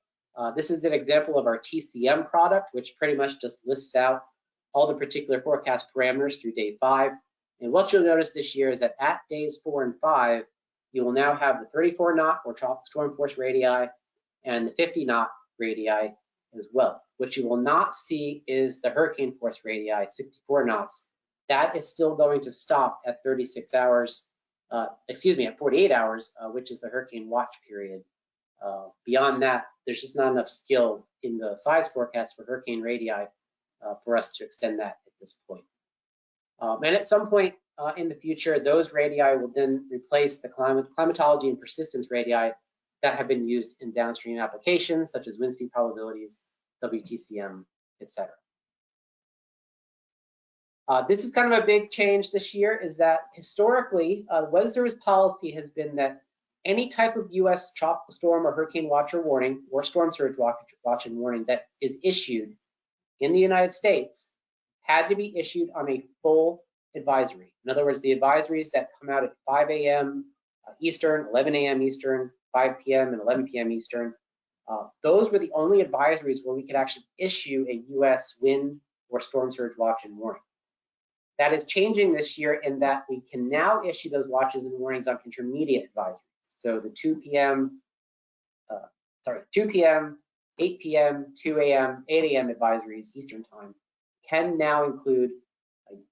This is an example of our TCM product, which pretty much just lists out all the particular forecast parameters through day 5. And what you'll notice this year is that at days 4 and 5, you will now have the 34 knot or tropical storm force radii and the 50 knot radii as well. What you will not see is the hurricane force radii, 64 knots. That is still going to stop at 36 hours, at 48 hours, which is the hurricane watch period. Beyond that, there's just not enough skill in the size forecast for hurricane radii for us to extend that at this point. And at some point in the future, those radii will then replace the climatology and persistence radii that have been used in downstream applications such as wind speed probabilities, WTCM, etc. This is kind of a big change this year, is that historically, Weather Service policy has been that any type of U.S. tropical storm or hurricane watch or warning or storm surge watch and warning that is issued in the United States had to be issued on a full advisory. In other words, the advisories that come out at 5 a.m. Eastern, 11 a.m. Eastern, 5 p.m. and 11 p.m. Eastern, those were the only advisories where we could actually issue a U.S. wind or storm surge watch and warning. That is changing this year in that we can now issue those watches and warnings on intermediate advisories. So the 2 p.m., 8 p.m., 2 a.m., 8 a.m. advisories Eastern time can now include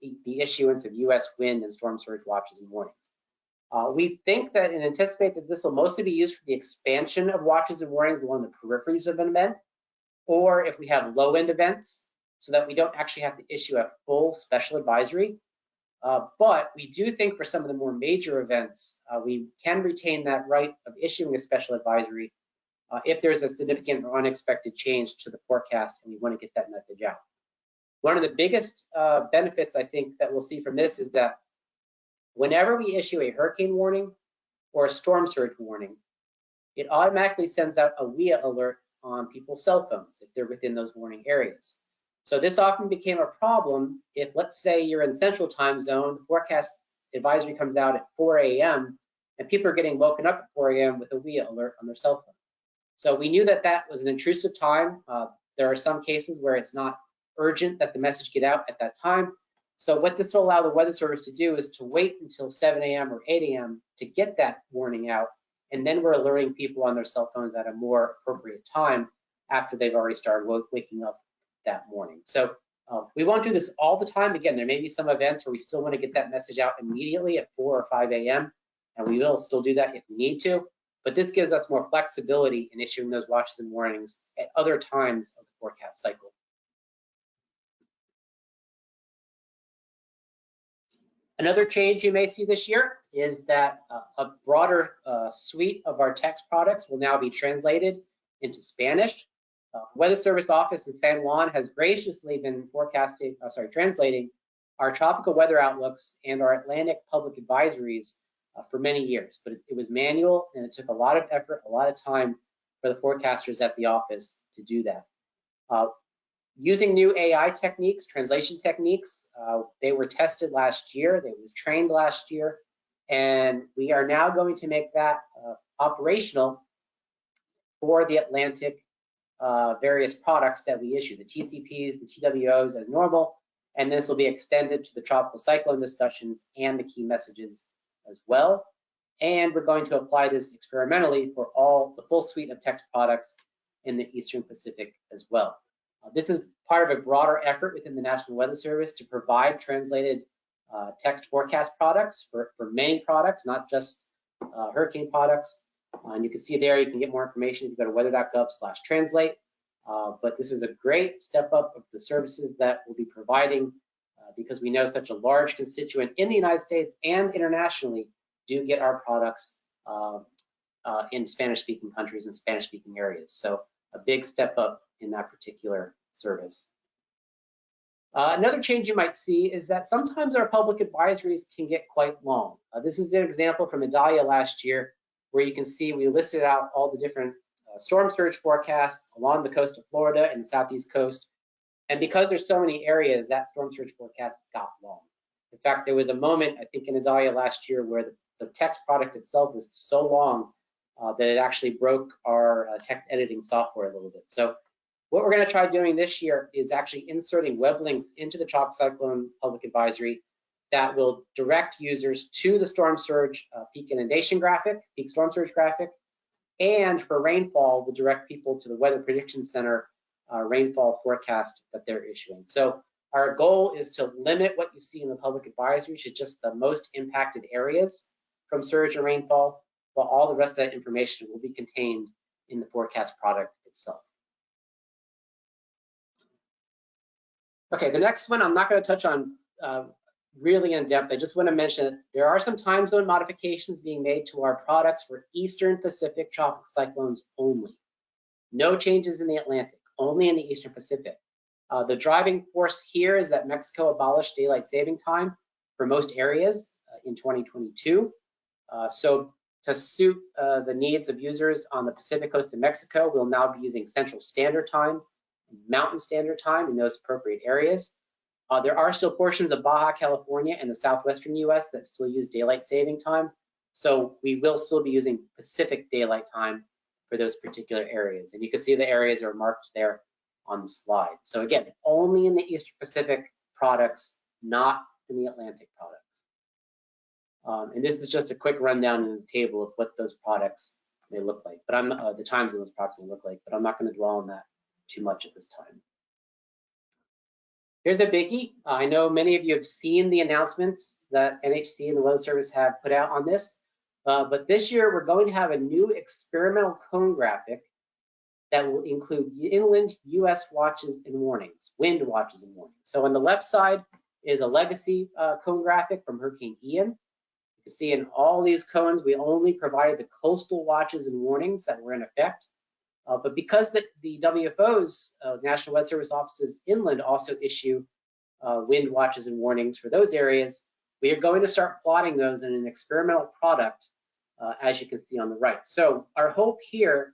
the issuance of U.S. wind and storm surge watches and warnings. We think that and anticipate that this will mostly be used for the expansion of watches and warnings along the peripheries of an event, or if we have low end events, so that we don't actually have to issue a full special advisory. But we do think for some of the more major events, we can retain that right of issuing a special advisory if there's a significant or unexpected change to the forecast and we want to get that message out. One of the biggest benefits I think that we'll see from this is that whenever we issue a hurricane warning or a storm surge warning, it automatically sends out a WIA alert on people's cell phones if they're within those warning areas. So this often became a problem if, let's say, you're in Central Time Zone, the forecast advisory comes out at 4 a.m. and people are getting woken up at 4 a.m. with a WIA alert on their cell phone. So we knew that that was an intrusive time. There are some cases where it's not urgent that the message get out at that time. So what this will allow the Weather Service to do is to wait until 7 a.m. or 8 a.m. to get that warning out, and then we're alerting people on their cell phones at a more appropriate time after they've already started waking up that morning. So we won't do this all the time. Again, there may be some events where we still want to get that message out immediately at 4 or 5 a.m. and we will still do that if we need to. But this gives us more flexibility in issuing those watches and warnings at other times of the forecast cycle. Another change you may see this year is that a broader suite of our text products will now be translated into Spanish. Weather Service office in San Juan has graciously been translating our tropical weather outlooks and our Atlantic public advisories for many years, but it was manual and it took a lot of effort, a lot of time for the forecasters at the office to do that. Using new AI techniques, translation techniques, they were tested last year, they was trained last year, and we are now going to make that operational for the Atlantic various products that we issue, the TCPs, the TWOs as normal, and this will be extended to the tropical cyclone discussions and the key messages as well. And we're going to apply this experimentally for all the full suite of text products in the Eastern Pacific as well. This is part of a broader effort within the National Weather Service to provide translated text forecast products for many products, not just hurricane products. And you can see there, you can get more information if you go to weather.gov/translate. But this is a great step up of the services that we'll be providing because we know such a large constituent in the United States and internationally do get our products in Spanish-speaking countries and Spanish-speaking areas. So a big step up in that particular service. Another change you might see is that sometimes our public advisories can get quite long. This is an example from Idalia last year, where you can see we listed out all the different storm surge forecasts along the coast of Florida and the southeast coast. And because there's so many areas, that storm surge forecast got long. In fact, there was a moment, I think in Idalia last year, where the text product itself was so long that it actually broke our text editing software a little bit. So what we're going to try doing this year is actually inserting web links into the Tropical Cyclone Public Advisory that will direct users to the storm surge peak inundation graphic, peak storm surge graphic, and for rainfall, will direct people to the Weather Prediction Center rainfall forecast that they're issuing. So our goal is to limit what you see in the public advisory to just the most impacted areas from surge and rainfall, while all the rest of that information will be contained in the forecast product itself. Okay, the next one I'm not going to touch on really in depth. I just want to mention that there are some time zone modifications being made to our products for Eastern Pacific tropical cyclones only. No changes in the Atlantic, only in the Eastern Pacific. The driving force here is that Mexico abolished daylight saving time for most areas in 2022. So to suit the needs of users on the Pacific coast of Mexico, we'll now be using Central Standard Time, Mountain Standard Time in those appropriate areas. There are still portions of Baja California and the southwestern US that still use daylight saving time. So we will still be using Pacific daylight time for those particular areas. And you can see the areas are marked there on the slide. So again, only in the Eastern Pacific products, not in the Atlantic products. And this is just a quick rundown in the table of what those products may look like. But I'm the times of those products may look like, but I'm not going to dwell on that too much at this time. Here's a biggie. I know many of you have seen the announcements that NHC and the Weather Service have put out on this, but this year we're going to have a new experimental cone graphic that will include inland US watches and warnings, wind watches and warnings. So on the left side is a legacy cone graphic from Hurricane Ian. You can see in all these cones, we only provided the coastal watches and warnings that were in effect. But because the WFOs, National Weather Service offices inland, also issue wind watches and warnings for those areas, we are going to start plotting those in an experimental product, as you can see on the right. So our hope here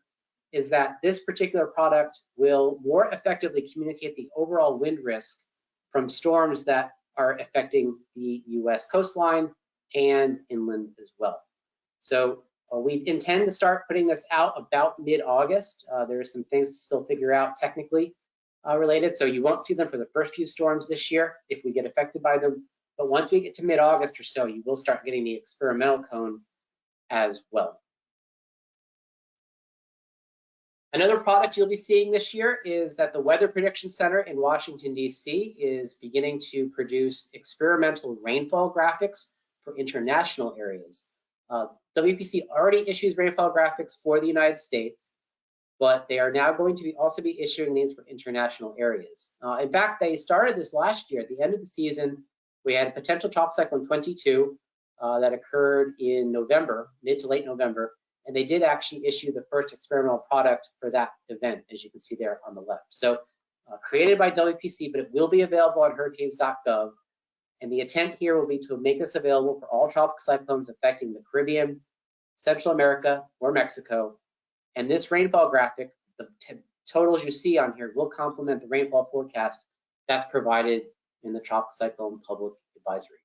is that this particular product will more effectively communicate the overall wind risk from storms that are affecting the US coastline and inland as well. So we intend to start putting this out about mid-August. There are some things to still figure out technically related, so you won't see them for the first few storms this year if we get affected by them. But once we get to mid-August or so, you will start getting the experimental cone as well. Another product you'll be seeing this year is that the Weather Prediction Center in Washington, D.C. is beginning to produce experimental rainfall graphics for international areas. WPC already issues rainfall graphics for the United States, but they are now going to also be issuing these for international areas. In fact, they started this last year. At the end of the season, We had a potential tropical cyclone 22 that occurred in November, mid to late November, and they did actually issue the first experimental product for that event, as you can see there on the left. So created by WPC, but it will be available on hurricanes.gov. And the intent here will be to make this available for all tropical cyclones affecting the Caribbean, Central America, or Mexico. And this rainfall graphic, the totals you see on here will complement the rainfall forecast that's provided in the tropical cyclone public advisory.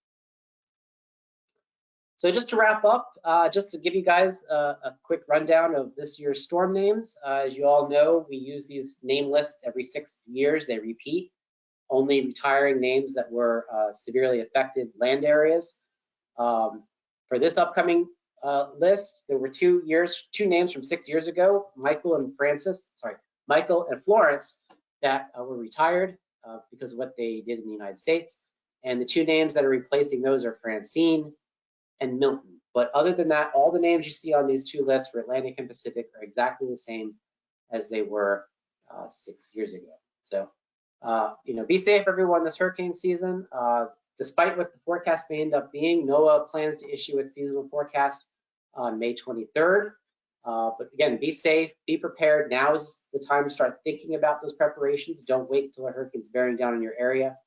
So just to wrap up, just to give you guys a quick rundown of this year's storm names. As you all know, we use these name lists every 6 years. They repeat, only retiring names that were severely affected land areas. For this upcoming list, there were two names from 6 years ago, Michael and Florence, that were retired because of what they did in the United States. And the two names that are replacing those are Francine and Milton. But other than that, all the names you see on these two lists for Atlantic and Pacific are exactly the same as they were 6 years ago. So, be safe, everyone, this hurricane season. Despite what the forecast may end up being, NOAA plans to issue its seasonal forecast on May 23rd. But again, be safe, be prepared. Now is the time to start thinking about those preparations. Don't wait until a hurricane's bearing down in your area,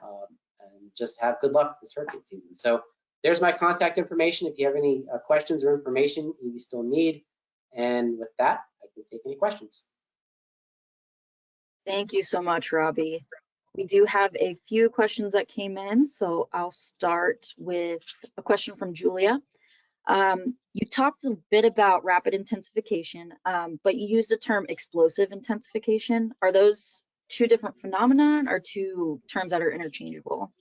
and just have good luck this hurricane season. So there's my contact information if you have any questions or information you still need. And with that, I can take any questions. Thank you so much, Robbie. We do have a few questions that came in, so I'll start with a question from Julia. You talked a bit about rapid intensification, but you used the term explosive intensification. Are those two different phenomena or two terms that are interchangeable?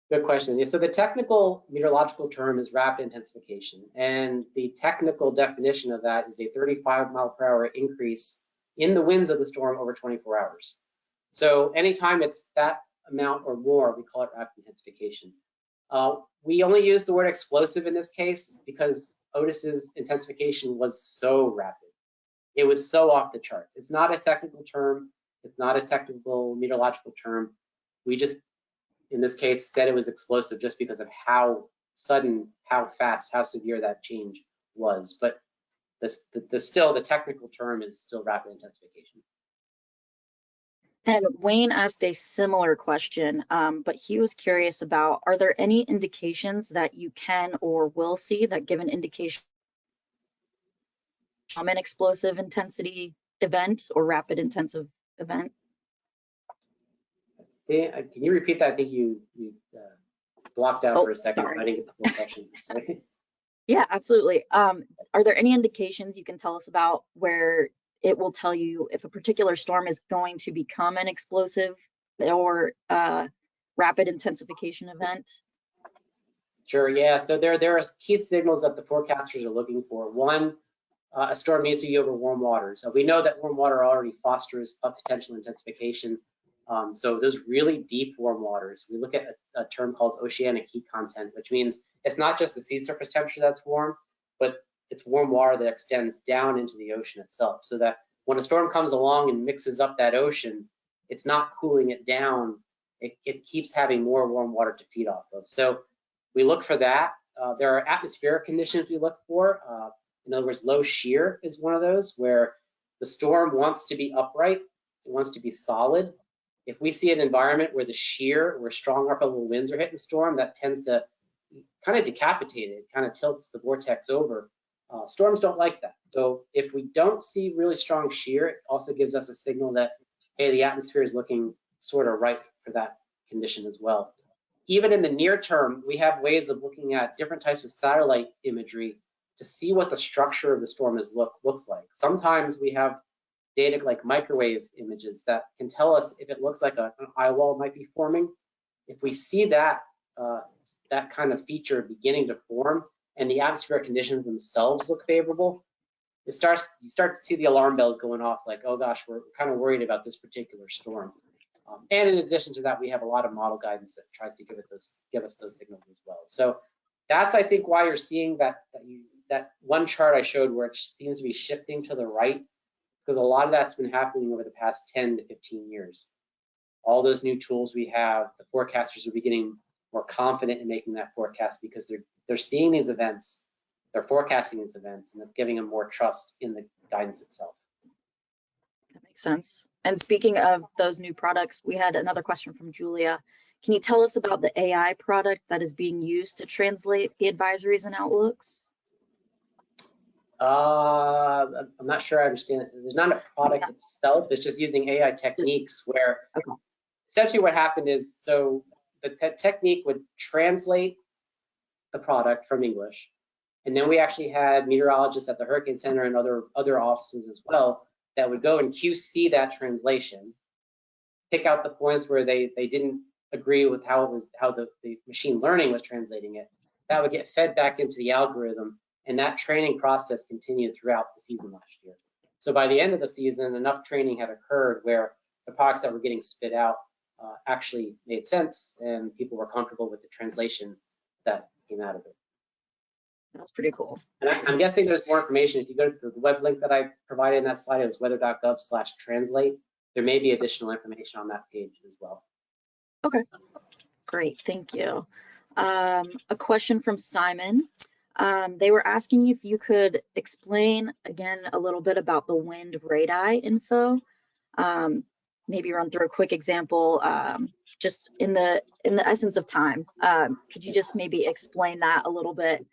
Good question. So the technical meteorological term is rapid intensification, and the technical definition of that is a 35-mile-per-hour increase in the winds of the storm over 24 hours. So anytime it's that amount or more, we call it rapid intensification. We only use the word explosive in this case because Otis's intensification was so rapid. It was so off the charts. It's not a technical term. It's not a technical meteorological term. We just, in this case, said it was explosive just because of how sudden, how fast, how severe that change was. But the technical term is still rapid intensification. And Wayne asked a similar question, but he was curious about, are there any indications that you can or will see that give an indication of an explosive intensity event or rapid intensive event? Can you repeat that? I think you blocked out for a second. Sorry. I didn't get the full question. Yeah, absolutely. Are there any indications you can tell us about where it will tell you if a particular storm is going to become an explosive or rapid intensification event? Sure, yeah. So there are key signals that the forecasters are looking for. One, a storm needs to be over warm water. So we know that warm water already fosters a potential intensification. So those really deep warm waters, we look at a term called oceanic heat content, which means it's not just the sea surface temperature that's warm, but it's warm water that extends down into the ocean itself, so that when a storm comes along and mixes up that ocean, it's not cooling it down. It keeps having more warm water to feed off of. So we look for that. There are atmospheric conditions we look for. In other words, low shear is one of those, where the storm wants to be upright, it wants to be solid. If we see an environment where the shear, where strong upper level winds are hitting the storm, that tends to kind of decapitate it, kind of tilts the vortex over. Storms don't like that. So if we don't see really strong shear, it also gives us a signal that, hey, the atmosphere is looking sort of right for that condition as well. Even in the near term, we have ways of looking at different types of satellite imagery to see what the structure of the storm looks like. Sometimes we have data like microwave images that can tell us if it looks like an eye wall might be forming. If we see that that kind of feature beginning to form and the atmospheric conditions themselves look favorable, you start to see the alarm bells going off, like, oh gosh, we're kind of worried about this particular storm. And in addition to that, we have a lot of model guidance that tries to give us those signals as well. So that's, I think, why you're seeing that one chart I showed where it seems to be shifting to the right, because a lot of that's been happening over the past 10 to 15 years. all those new tools we have, the forecasters will be getting more confident in making that forecast because they're seeing these events, they're forecasting these events, and it's giving them more trust in the guidance itself. That makes sense. And speaking of those new products, we had another question from Julia. Can you tell us about the AI product that is being used to translate the advisories and outlooks? I'm not sure I understand it. There's not a product itself. It's just using AI techniques where essentially what happened is, so the technique would translate the product from English. And then we actually had meteorologists at the Hurricane Center and other offices as well that would go and QC that translation, pick out the points where they didn't agree with how the machine learning was translating it. That would get fed back into the algorithm, and that training process continued throughout the season last year. So by the end of the season, enough training had occurred where the products that were getting spit out actually made sense, and people were comfortable with the translation that came out of it. That's pretty cool. And I'm guessing there's more information. If you go to the web link that I provided in that slide, it was weather.gov/translate. There may be additional information on that page as well. Okay, great, thank you. A question from Simon. They were asking if you could explain again a little bit about the wind radii info. Maybe run through a quick example, just in the essence of time. Could you just maybe explain that a little bit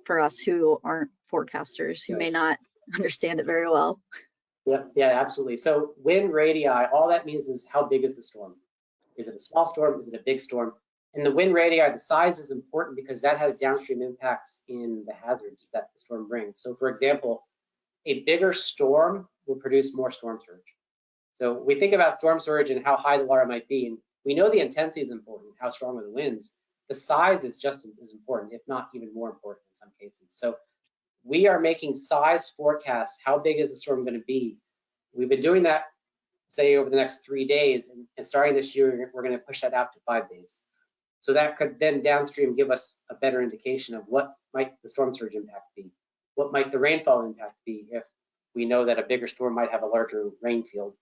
for us who aren't forecasters, who may not understand it very well? Yeah, absolutely. So wind radii, all that means is how big is the storm? Is it a small storm? Is it a big storm? And the wind radii, the size is important because that has downstream impacts in the hazards that the storm brings. So for example, a bigger storm will produce more storm surge. So we think about storm surge and how high the water might be, and we know the intensity is important, how strong are the winds. The size is just as important, if not even more important in some cases. So we are making size forecasts. How big is the storm going to be? We've been doing that, say, over the next 3 days, and starting this year, we're going to push that out to 5 days. So that could then downstream give us a better indication of what might the storm surge impact be, what might the rainfall impact be if we know that a bigger storm might have a larger rain field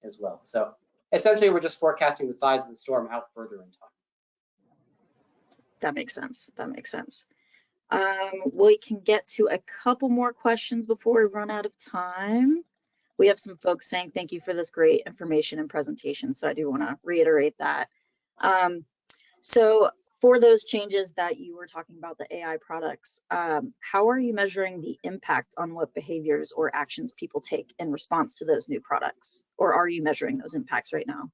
as well. So essentially, we're just forecasting the size of the storm out further in time. That makes sense. That makes sense. We can get to a couple more questions before we run out of time. We have some folks saying thank you for this great information and presentation, so I do want to reiterate that. So for those changes that you were talking about, the AI products, how are you measuring the impact on what behaviors or actions people take in response to those new products? Or are you measuring those impacts right now?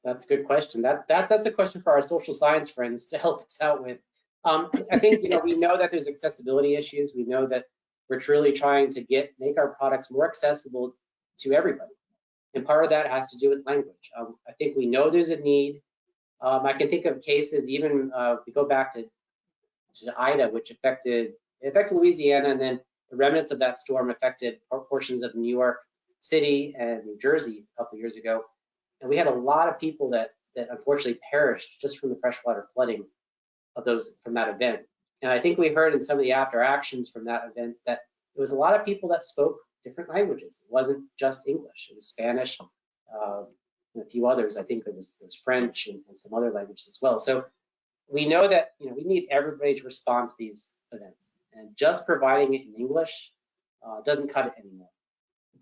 That's a good question. That's a question for our social science friends to help us out with. I think we know that there's accessibility issues. We know that we're truly trying to make our products more accessible to everybody, and part of that has to do with language. I think we know there's a need. I can think of cases, even we go back to Ida, which affected Louisiana, and then the remnants of that storm affected portions of New York City and New Jersey a couple of years ago. And we had a lot of people that unfortunately perished just from the freshwater flooding from that event. And I think we heard in some of the after actions from that event that there was a lot of people that spoke different languages. It wasn't just English, it was Spanish, and a few others. I think there was French and some other languages as well. So we know that we need everybody to respond to these events, and just providing it in English doesn't cut it anymore.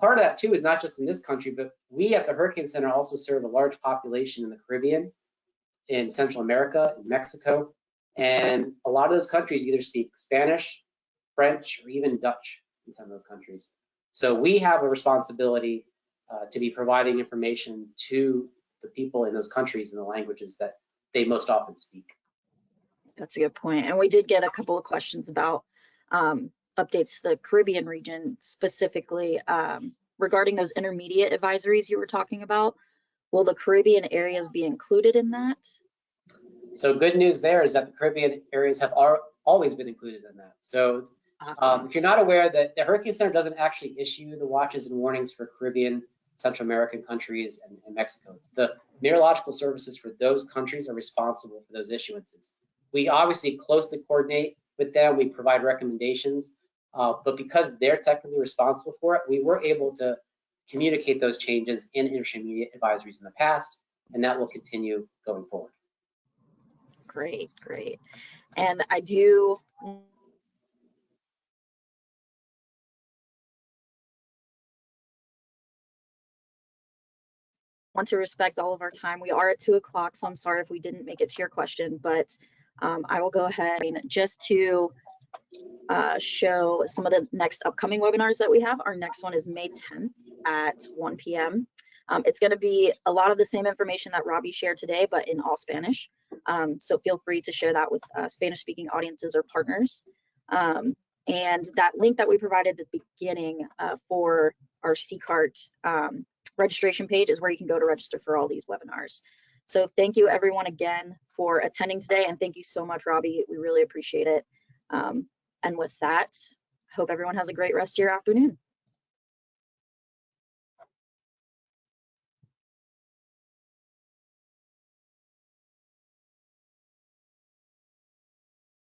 Part of that too is not just in this country, but we at the Hurricane Center also serve a large population in the Caribbean, in Central America, in Mexico, and a lot of those countries either speak Spanish, French, or even Dutch in some of those countries. So we have a responsibility to be providing information to the people in those countries in the languages that they most often speak. That's a good point. And we did get a couple of questions about updates to the Caribbean region, specifically regarding those intermediate advisories you were talking about. Will the Caribbean areas be included in that? So good news there is that the Caribbean areas have always been included in that. So awesome. If you're not aware, that the Hurricane Center doesn't actually issue the watches and warnings for Caribbean, Central American countries, and Mexico. The meteorological services for those countries are responsible for those issuances. We obviously closely coordinate with them. We provide recommendations, but because they're technically responsible for it, we were able to communicate those changes in intermediate advisories in the past, and that will continue going forward. Great, great. And I do want to respect all of our time. We are at 2 o'clock, so I'm sorry if we didn't make it to your question, but I will go ahead just to show some of the next upcoming webinars that we have. Our next one is May 10th at 1 p.m. It's going to be a lot of the same information that Robbie shared today, but in all Spanish. So feel free to share that with Spanish-speaking audiences or partners. And that link that we provided at the beginning for our SECART registration page is where you can go to register for all these webinars. So thank you everyone again for attending today, and thank you so much, Robbie. We really appreciate it. And with that, I hope everyone has a great rest of your afternoon.